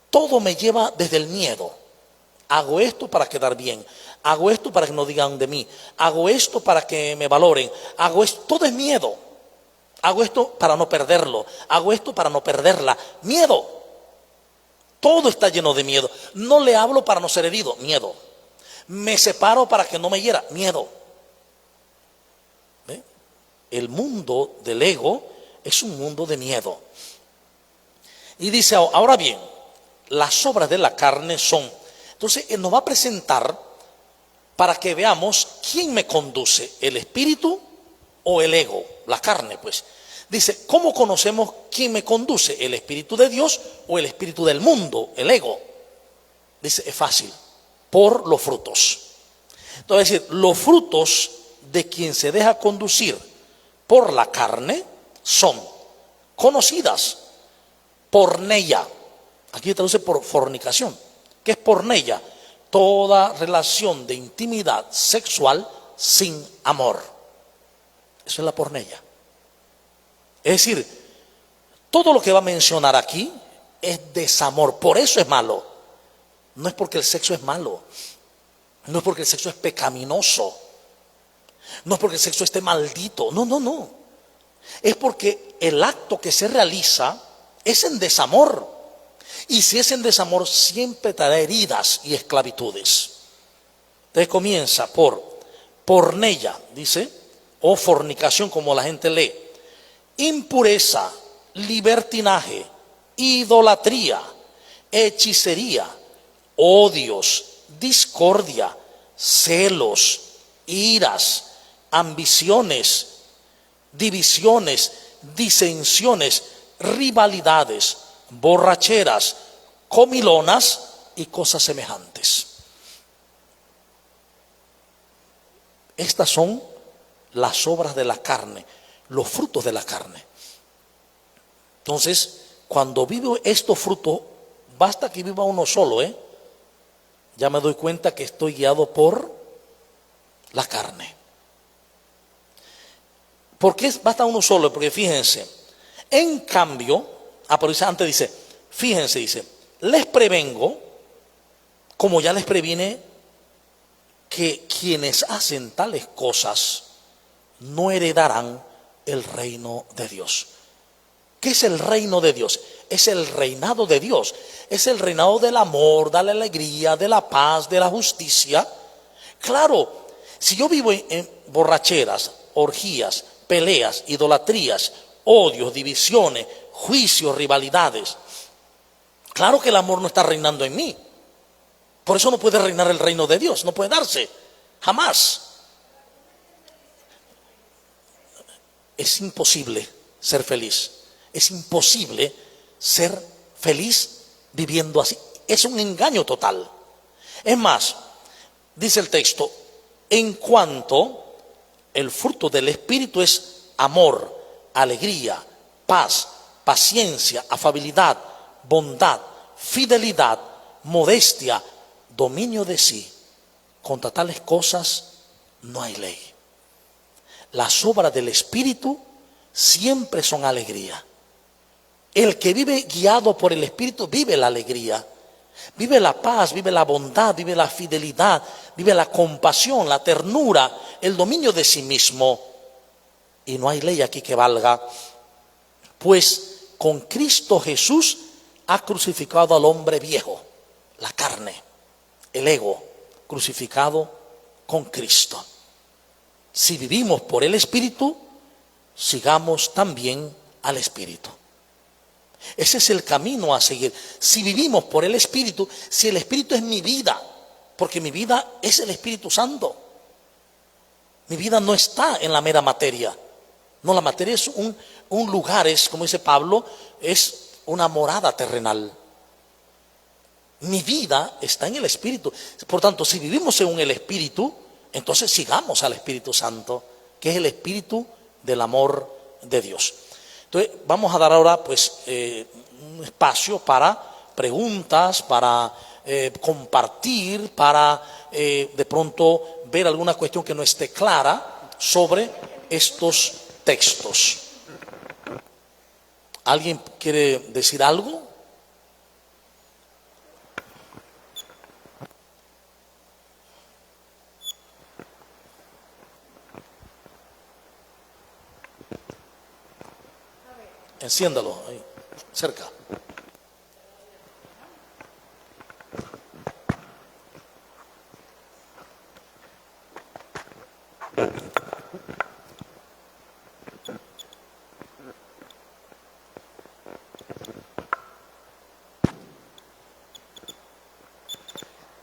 todo me lleva desde el miedo. Hago esto para quedar bien, hago esto para que no digan de mí, hago esto para que me valoren, hago esto, todo es miedo. Hago esto para no perderlo, hago esto para no perderla. Miedo. Todo está lleno de miedo. No le hablo para no ser herido, miedo. Me separo para que no me hiera, miedo. ¿Ve? El mundo del ego es un mundo de miedo. Y dice, ahora bien, las obras de la carne son. Entonces, Él nos va a presentar para que veamos quién me conduce, el espíritu o el ego, la carne, pues. Dice, ¿cómo conocemos quién me conduce? ¿El espíritu de Dios o el espíritu del mundo, el ego? Dice, es fácil, por los frutos. Entonces, es decir, los frutos de quien se deja conducir por la carne son conocidas, porneia. Aquí traduce por fornicación. ¿Qué es porneia? Toda relación de intimidad sexual sin amor. Eso es la porneia. Es decir, todo lo que va a mencionar aquí es desamor. Por eso es malo. No es porque el sexo es malo. No es porque el sexo es pecaminoso. No es porque el sexo esté maldito. No, no, no. Es porque el acto que se realiza es en desamor. Y si es en desamor, siempre traerá heridas y esclavitudes. Entonces comienza por porneia, dice, o fornicación, como la gente lee. Impureza, libertinaje, idolatría, hechicería, odios, discordia, celos, iras, ambiciones, divisiones, disensiones, rivalidades, borracheras, comilonas y cosas semejantes. Estas son las obras de la carne, los frutos de la carne. Entonces, cuando vivo estos frutos, basta que viva uno solo, ya me doy cuenta que estoy guiado por la carne. ¿Por qué basta uno solo? Porque fíjense, en cambio, pero antes dice, fíjense, dice, Les prevengo, como ya les previne, que quienes hacen tales cosas no heredarán el reino de Dios. ¿Qué es el reino de Dios? Es el reinado de Dios. Es el reinado del amor, de la alegría, de la paz, de la justicia. Claro, si yo vivo en borracheras, orgías, peleas, idolatrías, odios, divisiones, juicios, rivalidades, claro que el amor no está reinando en mí. Por eso no puede reinar el reino de Dios, no puede darse, jamás. Es imposible ser feliz. Es imposible ser feliz viviendo así. Es un engaño total. Es más, dice el texto, en cuanto el fruto del Espíritu es amor, alegría, paz, paciencia, afabilidad, bondad, fidelidad, modestia, dominio de sí. Contra tales cosas no hay ley. Las obras del Espíritu siempre son alegría. El que vive guiado por el Espíritu vive la alegría, vive la paz, vive la bondad, vive la fidelidad, vive la compasión, la ternura, el dominio de sí mismo. Y no hay ley aquí que valga, pues con Cristo Jesús ha crucificado al hombre viejo, la carne, el ego, crucificado con Cristo. Si vivimos por el Espíritu, sigamos también al Espíritu. Ese es el camino a seguir. Si vivimos por el Espíritu, si el Espíritu es mi vida, porque mi vida es el Espíritu Santo. Mi vida no está en la mera materia. No, la materia es un lugar, es como dice Pablo, es una morada terrenal. Mi vida está en el Espíritu. Por tanto, si vivimos según el Espíritu, entonces sigamos al Espíritu Santo, que es el Espíritu del amor de Dios. Entonces, vamos a dar ahora pues un espacio para preguntas, para compartir, para de pronto ver alguna cuestión que no esté clara sobre estos textos. ¿Alguien quiere decir algo? Enciéndalo ahí, cerca.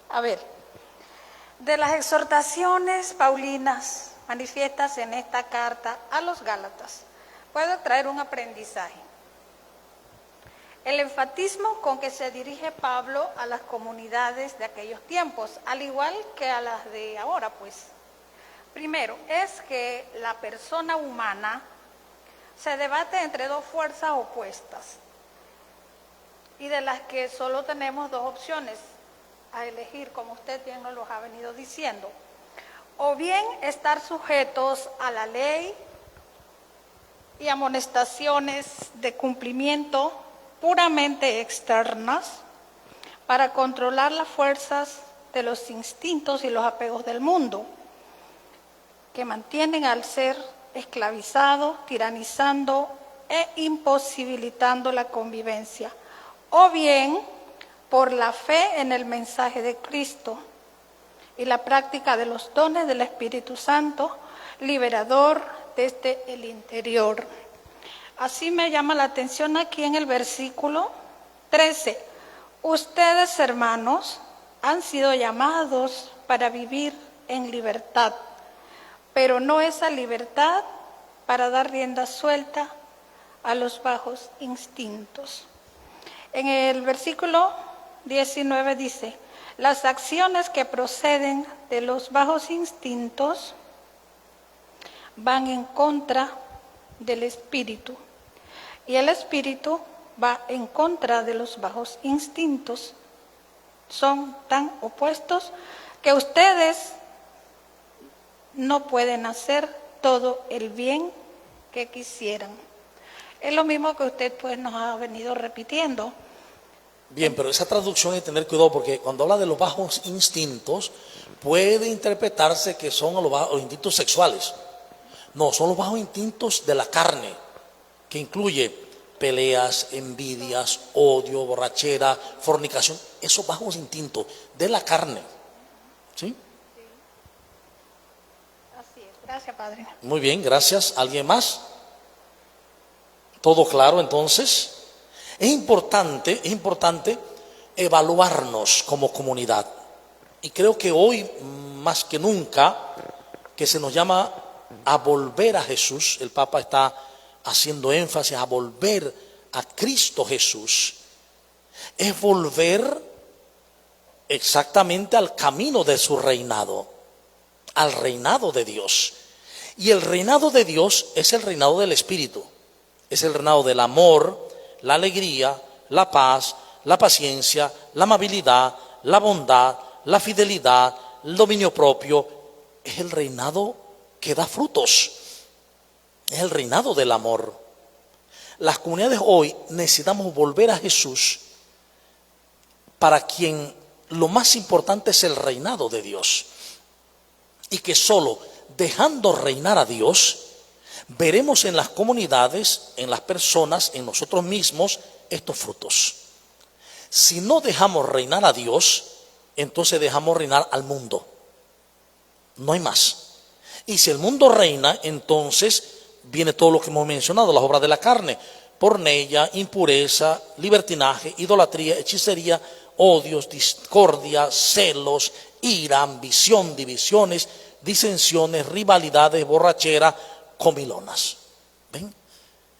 A ver, de las exhortaciones paulinas manifiestas en esta carta a los Gálatas, puedo traer un aprendizaje. El enfatismo con que se dirige Pablo a las comunidades de aquellos tiempos, al igual que a las de ahora, pues. Primero, es que la persona humana se debate entre dos fuerzas opuestas y de las que solo tenemos dos opciones a elegir, como usted bien nos los ha venido diciendo. O bien estar sujetos a la ley y amonestaciones de cumplimiento puramente externas para controlar las fuerzas de los instintos y los apegos del mundo, que mantienen al ser esclavizado, tiranizando e imposibilitando la convivencia. O bien por la fe en el mensaje de Cristo y la práctica de los dones del Espíritu Santo, liberador desde el interior. Así me llama la atención aquí en el versículo 13. Ustedes, hermanos, han sido llamados para vivir en libertad, pero no esa libertad para dar rienda suelta a los bajos instintos. En el versículo 19 dice, las acciones que proceden de los bajos instintos van en contra del espíritu y el espíritu va en contra de los bajos instintos. Son tan opuestos que ustedes no pueden hacer todo el bien que quisieran. Es lo mismo que usted pues nos ha venido repitiendo. Bien, pero esa traducción hay que tener cuidado porque cuando habla de los bajos instintos, puede interpretarse que son los instintos sexuales. No, son los bajos instintos de la carne, que incluye peleas, envidias, odio, borrachera, fornicación, esos bajos instintos de la carne. ¿Sí? Así es. Gracias, Padre. Muy bien, gracias. ¿Alguien más? ¿Todo claro entonces? Es importante evaluarnos como comunidad. Y creo que hoy, más que nunca, que se nos llama a volver a Jesús, el Papa está haciendo énfasis a volver a Cristo Jesús, es volver exactamente al camino de su reinado, al reinado de Dios. Y el reinado de Dios es el reinado del Espíritu, es el reinado del amor, la alegría, la paz, la paciencia, la amabilidad, la bondad, la fidelidad, el dominio propio. Es el reinado que da frutos, es el reinado del amor. Las comunidades hoy necesitamos volver a Jesús, para quien lo más importante es el reinado de Dios, y que solo dejando reinar a Dios veremos en las comunidades, en las personas, en nosotros mismos estos frutos. Si no dejamos reinar a Dios, entonces dejamos reinar al mundo. No hay más. Y si el mundo reina, entonces viene todo lo que hemos mencionado, las obras de la carne: porneia, impureza, libertinaje, idolatría, hechicería, odios, discordia, celos, ira, ambición, divisiones, disensiones, rivalidades, borrachera, comilonas. ¿Ven?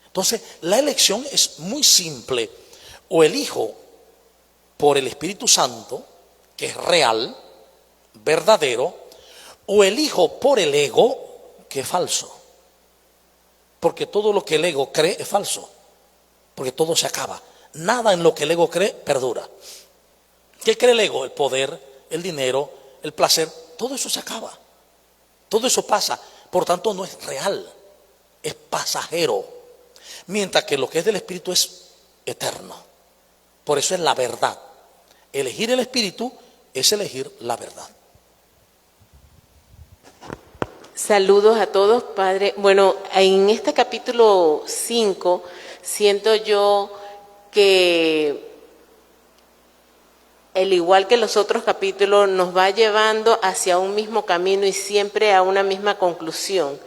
Entonces, la elección es muy simple. O elijo por el Espíritu Santo, que es real, verdadero, o elijo por el ego, que es falso. Porque todo lo que el ego cree es falso. Porque todo se acaba. Nada en lo que el ego cree perdura. ¿Qué cree el ego? El poder, el dinero, el placer. Todo eso se acaba. Todo eso pasa. Por tanto, no es real. Es pasajero. Mientras que lo que es del Espíritu es eterno. Por eso es la verdad. Elegir el Espíritu es elegir la verdad. Saludos a todos, Padre. Bueno, en este capítulo 5 siento yo que, al igual que los otros capítulos, nos va llevando hacia un mismo camino y siempre a una misma conclusión,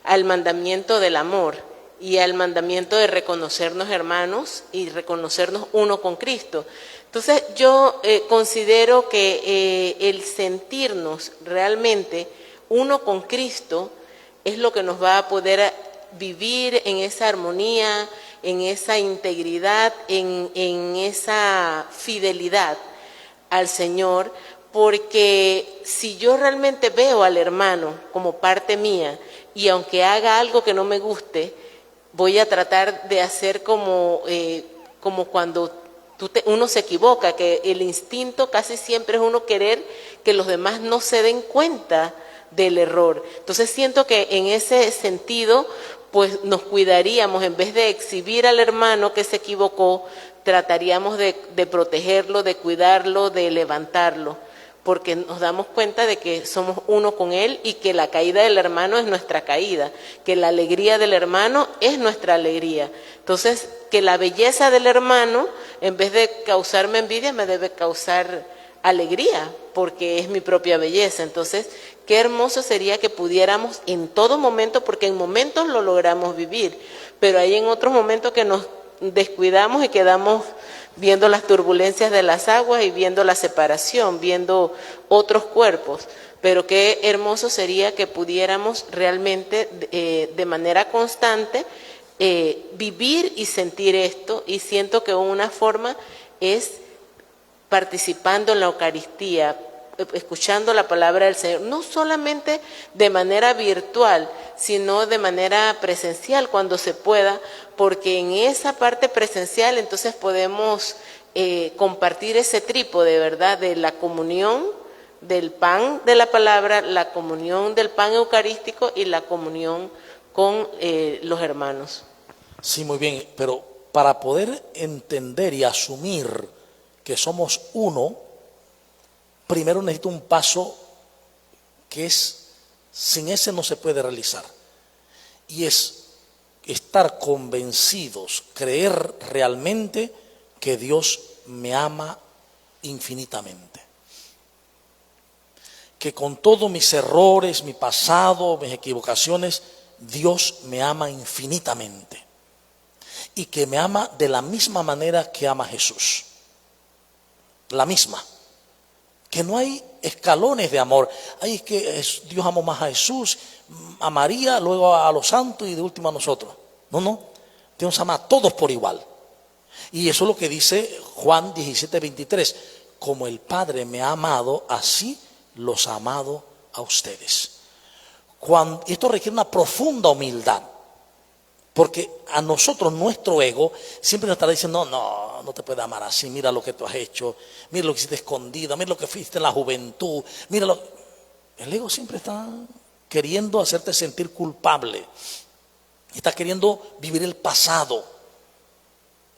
al mandamiento del amor y al mandamiento de reconocernos hermanos y reconocernos uno con Cristo. Entonces yo considero que el sentirnos realmente uno con Cristo es lo que nos va a poder vivir en esa armonía, en esa integridad, en esa fidelidad al Señor, porque si yo realmente veo al hermano como parte mía y aunque haga algo que no me guste, voy a tratar de hacer como cuando uno se equivoca, que el instinto casi siempre es uno querer que los demás no se den cuenta del error. Entonces siento que en ese sentido pues nos cuidaríamos, en vez de exhibir al hermano que se equivocó, trataríamos de protegerlo, de cuidarlo, de levantarlo, porque nos damos cuenta de que somos uno con él y que la caída del hermano es nuestra caída, que la alegría del hermano es nuestra alegría. Entonces, que la belleza del hermano, en vez de causarme envidia, me debe causar alegría, porque es mi propia belleza. Entonces, qué hermoso sería que pudiéramos en todo momento, porque en momentos lo logramos vivir, pero hay en otros momentos que nos descuidamos y quedamos viendo las turbulencias de las aguas y viendo la separación, viendo otros cuerpos. Pero qué hermoso sería que pudiéramos realmente de manera constante vivir y sentir esto, y siento que una forma es participando en la Eucaristía, escuchando la palabra del Señor, no solamente de manera virtual, sino de manera presencial cuando se pueda, porque en esa parte presencial entonces podemos compartir ese trípode, ¿verdad?, de la comunión del pan de la palabra, la comunión del pan eucarístico y la comunión con los hermanos. Sí, muy bien, pero para poder entender y asumir que somos uno, primero necesito un paso que sin ese no se puede realizar. Y es estar convencidos, creer realmente que Dios me ama infinitamente. Que con todos mis errores, mi pasado, mis equivocaciones, Dios me ama infinitamente. Y que me ama de la misma manera que ama a Jesús. La misma. Que no hay escalones de amor. Ay, es que Dios amó más a Jesús, a María, luego a los santos y de último a nosotros. No. Dios ama a todos por igual. Y eso es lo que dice Juan 17:23. Como el Padre me ha amado, así los ha amado a ustedes. Esto requiere una profunda humildad. Porque a nosotros, nuestro ego, siempre nos estará diciendo, no te puede amar así, mira lo que tú has hecho, mira lo que hiciste escondido, mira lo que fuiste en la juventud, El ego siempre está queriendo hacerte sentir culpable, está queriendo vivir el pasado.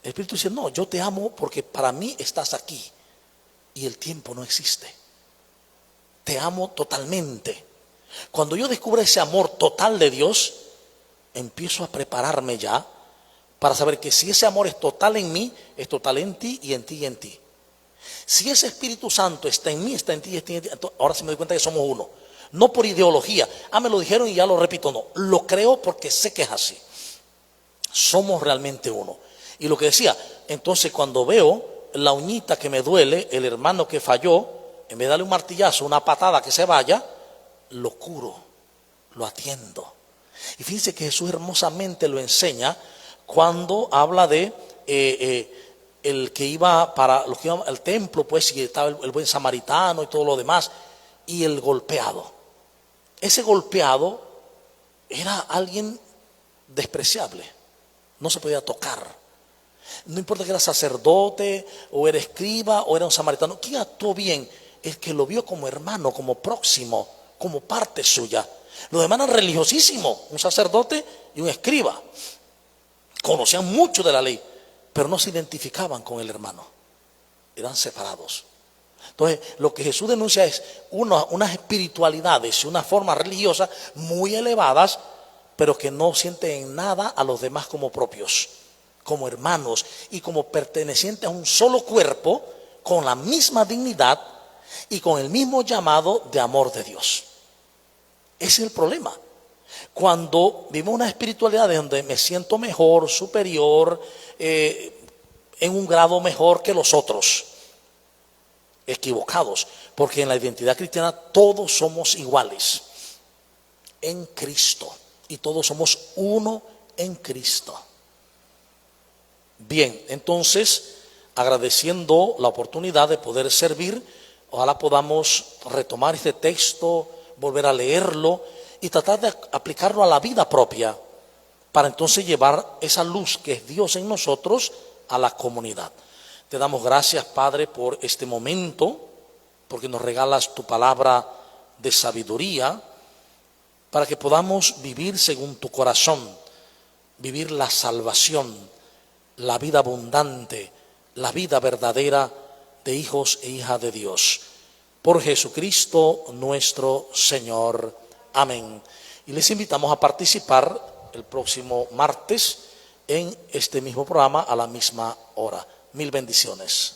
El Espíritu dice, no, yo te amo porque para mí estás aquí y el tiempo no existe. Te amo totalmente. Cuando yo descubro ese amor total de Dios, empiezo a prepararme ya para saber que si ese amor es total en mí, es total en ti y en ti y en ti. Si ese Espíritu Santo está en mí, está en ti y está en ti, ahora sí me doy cuenta que somos uno. No por ideología, me lo dijeron y ya lo repito, no. Lo creo porque sé que es así. Somos realmente uno. Y lo que decía, entonces cuando veo la uñita que me duele, el hermano que falló, en vez de darle un martillazo, una patada que se vaya, lo curo, lo atiendo. Y fíjense que Jesús hermosamente lo enseña cuando habla de el que iba para los que iban al templo, pues, y estaba el buen samaritano y todo lo demás, y el golpeado. Ese golpeado era alguien despreciable, no se podía tocar. No importa que era sacerdote, o era escriba, o era un samaritano. ¿Quién actuó bien? El que lo vio como hermano, como próximo, como parte suya. Los demás eran religiosísimos, un sacerdote y un escriba. Conocían mucho de la ley, pero no se identificaban con el hermano. Eran separados. Entonces, lo que Jesús denuncia es unas espiritualidades y unas formas religiosas muy elevadas, pero que no sienten en nada a los demás como propios, como hermanos y como pertenecientes a un solo cuerpo, con la misma dignidad y con el mismo llamado de amor de Dios. Ese es el problema. Cuando vivo una espiritualidad de donde me siento mejor, superior, en un grado mejor que los otros, equivocados, porque en la identidad cristiana todos somos iguales en Cristo y todos somos uno en Cristo. Bien, entonces, agradeciendo la oportunidad de poder servir, ojalá podamos retomar este texto, volver a leerlo y tratar de aplicarlo a la vida propia, para entonces llevar esa luz que es Dios en nosotros a la comunidad. Te damos gracias, Padre, por este momento, porque nos regalas tu palabra de sabiduría, para que podamos vivir según tu corazón, vivir la salvación, la vida abundante, la vida verdadera de hijos e hijas de Dios. Por Jesucristo nuestro Señor. Amén. Y les invitamos a participar el próximo martes en este mismo programa a la misma hora. Mil bendiciones.